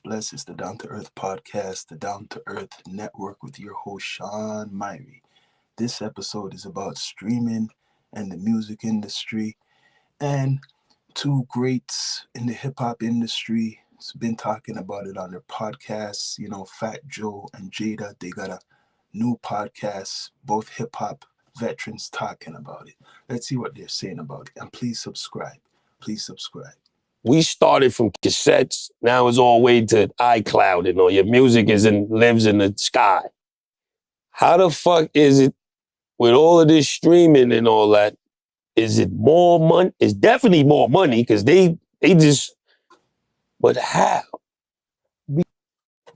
Bless. It's the Down to Earth podcast, the Down to Earth network with your host, Sean Myrie. This episode is about streaming and the music industry. And two greats in the hip hop industry has been talking about it on their podcasts. Fat Joe and Jada, they got a new podcast, both hip hop veterans talking about it. Let's see what they're saying about it. And please subscribe. Please subscribe. We started from cassettes. Now it's all the way to iCloud and all your music lives in the sky. How the fuck is it with all of this streaming and all that? Is it more money? It's definitely more money because they just, but how?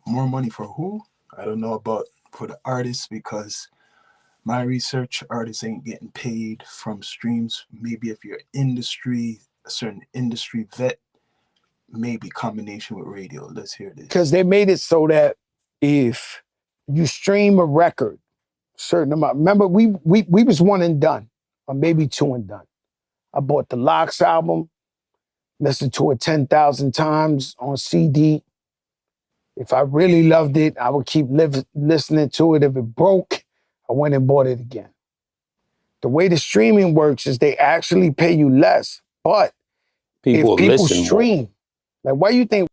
More money for who? I don't know about for the artists because my research, artists ain't getting paid from streams. Maybe if you're a certain industry vet, maybe combination with radio. Let's hear this. Because they made it so that if you stream a record, certain amount. Remember, we was one and done, or maybe two and done. I bought the Lox album, listened to it 10,000 times on CD. If I really loved it, I would keep listening to it. If it broke, I went and bought it again. The way the streaming works is they actually pay you less, but if people stream, like why you think?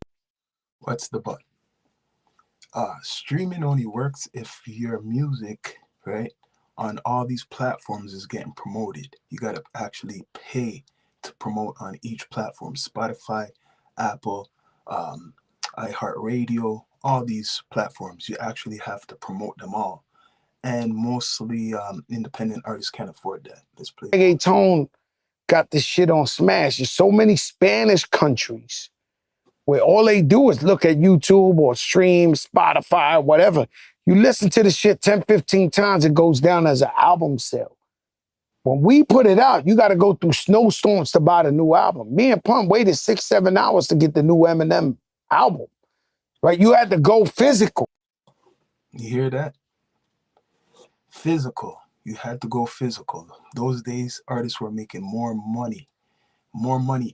What's the but? Streaming only works if your music, right, on all these platforms is getting promoted. You got to actually pay to promote on each platform. Spotify, Apple, iHeartRadio, all these platforms. You actually have to promote them all. And mostly independent artists can't afford that. Let's play. Reggaeton got this shit on Smash. There's so many Spanish countries where all they do is look at YouTube or stream, Spotify, whatever. You listen to the shit 10, 15 times, it goes down as an album sale. When we put it out, you got to go through snowstorms to buy the new album. Me and Pump waited 6-7 hours to get the new Eminem album, right? You had to go physical. You hear that? Physical. You had to go physical. Those days, artists were making more money.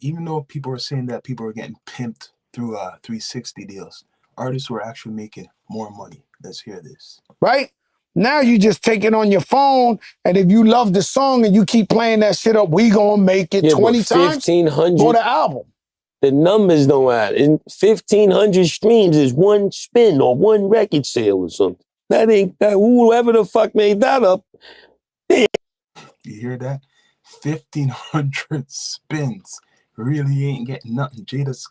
Even though people were saying that people were getting pimped through 360 deals, artists were actually making more money. Let's hear this. Right? Now you just take it on your phone, and if you love the song and you keep playing that shit up, we gonna make it 20 times. 1,500 for the album. The numbers don't add. And 1,500 streams is one spin or one record sale or something. That ain't that. Whoever the fuck made that up. You hear that? 1,500 spins. Really ain't getting nothing. Jada's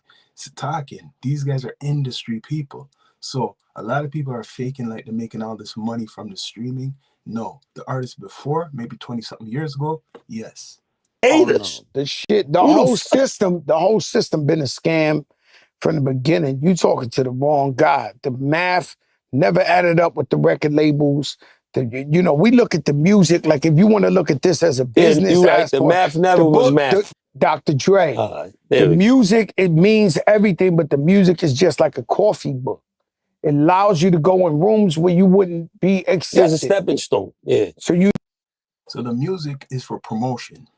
talking. These guys are industry people. So a lot of people are faking like they're making all this money from the streaming. No, the artists before, maybe 20-something years ago, yes. Haters. Oh, no. The whole system been a scam from the beginning. You talking to the wrong guy. The math never added up with the record labels. We look at the music, like if you want to look at this as a business aspect. The math never was math. Dr. Dre. The music, it means everything, but the music is just like a coffee book. It allows you to go in rooms where you wouldn't be accepted. There's a stepping stone, yeah. So the music is for promotion.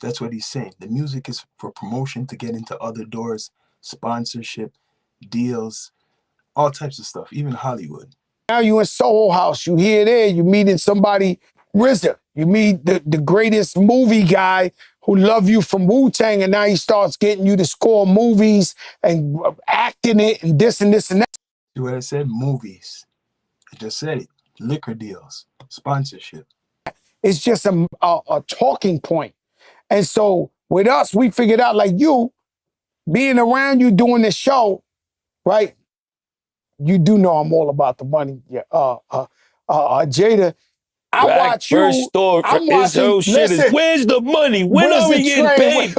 That's what he's saying. The music is for promotion to get into other doors, sponsorship, deals, all types of stuff, even Hollywood. Now you in Soho House, you here there, you meeting somebody, RZA. You meet the greatest movie guy who love you from Wu-Tang, and now he starts getting you to score movies and acting it and this and this and that. See what I said? Movies. I just said it. Liquor deals, sponsorship. It's just a talking point. And so with us, we figured out, like you, being around you doing this show, right? You do know I'm all about the money. Yeah. Jada, I watch you. First story, his whole shit is, where's the money? When are we getting paid?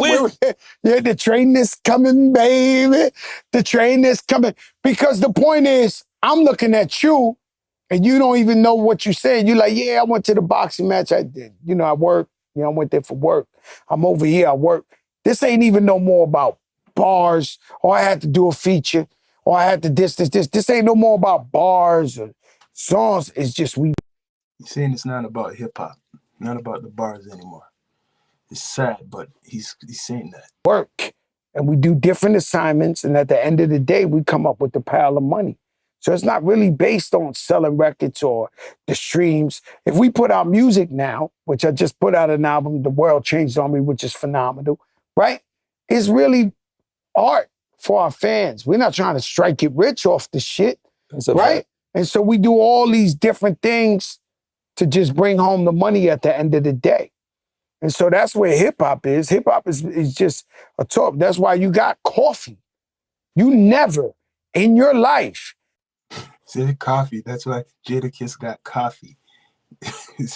Yeah, the train is coming, baby. The train is coming. Because the point is, I'm looking at you, and you don't even know what you said. You're like, yeah, I went to the boxing match. I did. I work. I went there for work. I'm over here. I work. This ain't even no more about bars, or I had to do a feature, or I had to this. This ain't no more about bars or songs. It's just we. He's saying it's not about hip-hop, not about the bars anymore. It's sad, but he's saying that. Work. and we do different assignments. And at the end of the day, we come up with a pile of money. So it's not really based on selling records or the streams. If we put out music now, which I just put out an album, The World Changed on Me, which is phenomenal, right? It's really art for our fans. We're not trying to strike it rich off the shit, right? Fact. And so we do all these different things to just bring home the money at the end of the day. And so that's where hip hop is. Hip hop is just a talk. That's why you got coffee. You never in your life. See, coffee. That's why Jadakiss got coffee.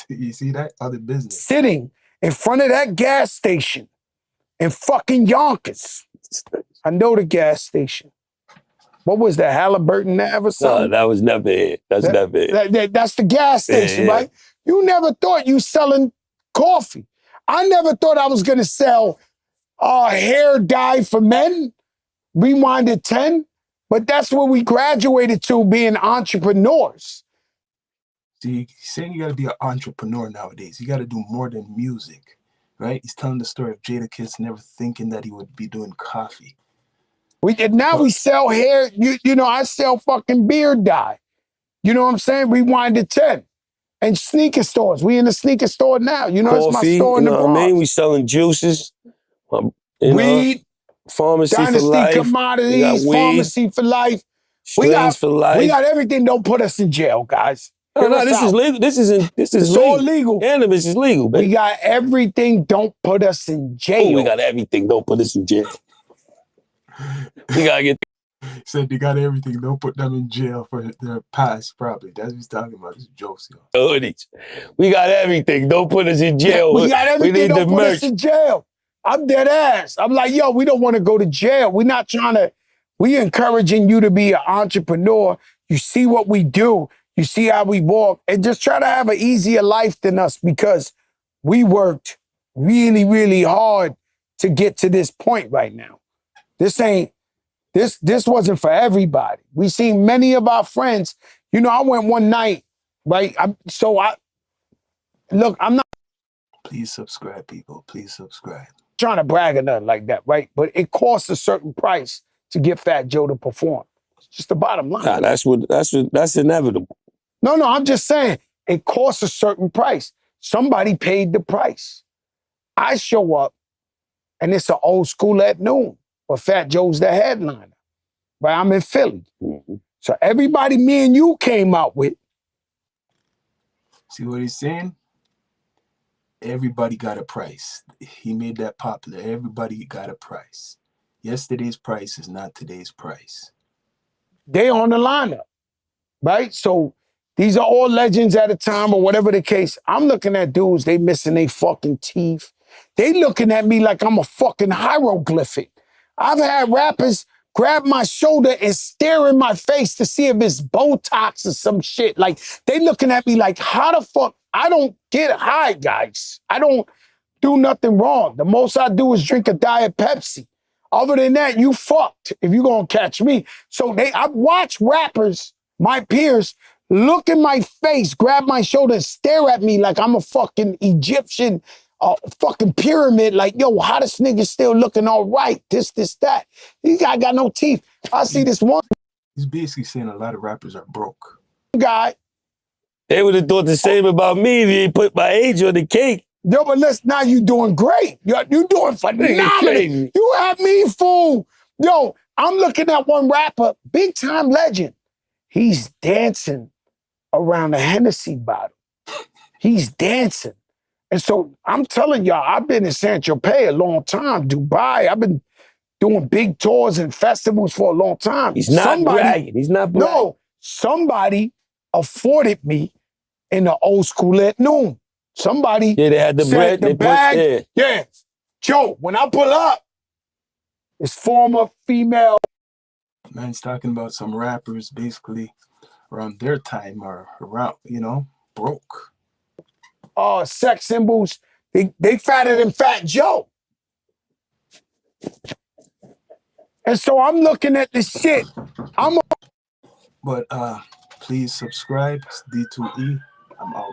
You see that? Other business. Sitting in front of that gas station in fucking Yonkers. I know the gas station. What was that, Halliburton Ave or No, something? that was never it. That's never it. That's the gas station, Yeah. right? You never thought you selling coffee. I never thought I was going to sell hair dye for men, Rewinded 10, but that's where we graduated to, being entrepreneurs. See, he's saying you got to be an entrepreneur nowadays. You got to do more than music, right? He's telling the story of Jadakiss never thinking that he would be doing coffee. We sell hair. You know, I sell fucking beard dye. You know what I'm saying? Rewinded 10. And sneaker stores. We in the sneaker store now. You know, Coffee, it's my store in the you know what I Bronx. mean? We selling juices. Weed, pharmacy for Dynasty life. Commodities, weed, pharmacy for life. strings for life. We got everything. Don't put us in jail, guys. no, this is legal. This is It's legal. all legal. Cannabis is legal, man. We got everything. Don't put us in jail. Oh, we got everything. Don't put us in jail. We gotta get. Said they got everything. Don't put them in jail for their past, probably. That's what he's talking about. It's jokes, yo. Hoodies. We got everything. Don't put us in jail. We got everything. We need Don't the put merch. us in jail. I'm dead ass. I'm like, yo, we don't want to go to jail. We're not trying to. We encouraging you to be an entrepreneur. You see what we do. You see how we walk, and just try to have an easier life than us, because we worked really, really hard to get to this point right now. This wasn't for everybody. We seen many of our friends. You know, I went one night, right? I'm not Please subscribe, people. Please subscribe. trying to brag or nothing like that, right? But it costs a certain price to get Fat Joe to perform. It's just the bottom line. Nah, that's inevitable. No, I'm just saying it costs a certain price. Somebody paid the price. I show up and it's an old school at noon, but Fat Joe's the headliner. Right? I'm in Philly. Mm-hmm. So everybody me and you came out with. See what he's saying? Everybody got a price. He made that popular. Everybody got a price. Yesterday's price is not today's price. They on the lineup, right? So these are all legends at a time, or whatever the case. I'm looking at dudes, they missing their fucking teeth. They looking at me like I'm a fucking hieroglyphic. I've had rappers grab my shoulder and stare in my face to see if it's Botox or some shit. Like, they looking at me like, how the fuck? I don't get high, guys. I don't do nothing wrong. The most I do is drink a Diet Pepsi. Other than that, you fucked if you gonna catch me. So I watch rappers, my peers, look in my face, grab my shoulder, and stare at me like I'm a fucking Egyptian fucking pyramid. Like, yo, how this nigga still looking all right? This, that. These guy got no teeth. I see this one He's basically saying a lot of rappers are broke. guy. They would have thought the same about me if you ain't put my age on the cake. Yo, but listen, now you doing great. You doing phenomenal. crazy. You have me fooled. Yo, I'm looking at one rapper, big time legend. He's dancing around a Hennessy bottle. He's dancing. And so I'm telling y'all, I've been in Saint Tropez a long time, Dubai. I've been doing big tours and festivals for a long time. He's not bragging. He's not bragging. No, somebody afforded me in the old school at noon. Somebody Yeah, they had the said bread. the They bag. put, Yeah. Joe, when I pull up, it's former female. Man's talking about some rappers basically around their time are around, broke. Sex symbols. They fatter than Fat Joe. And so I'm looking at this shit. But please subscribe. It's D2E. I'm out.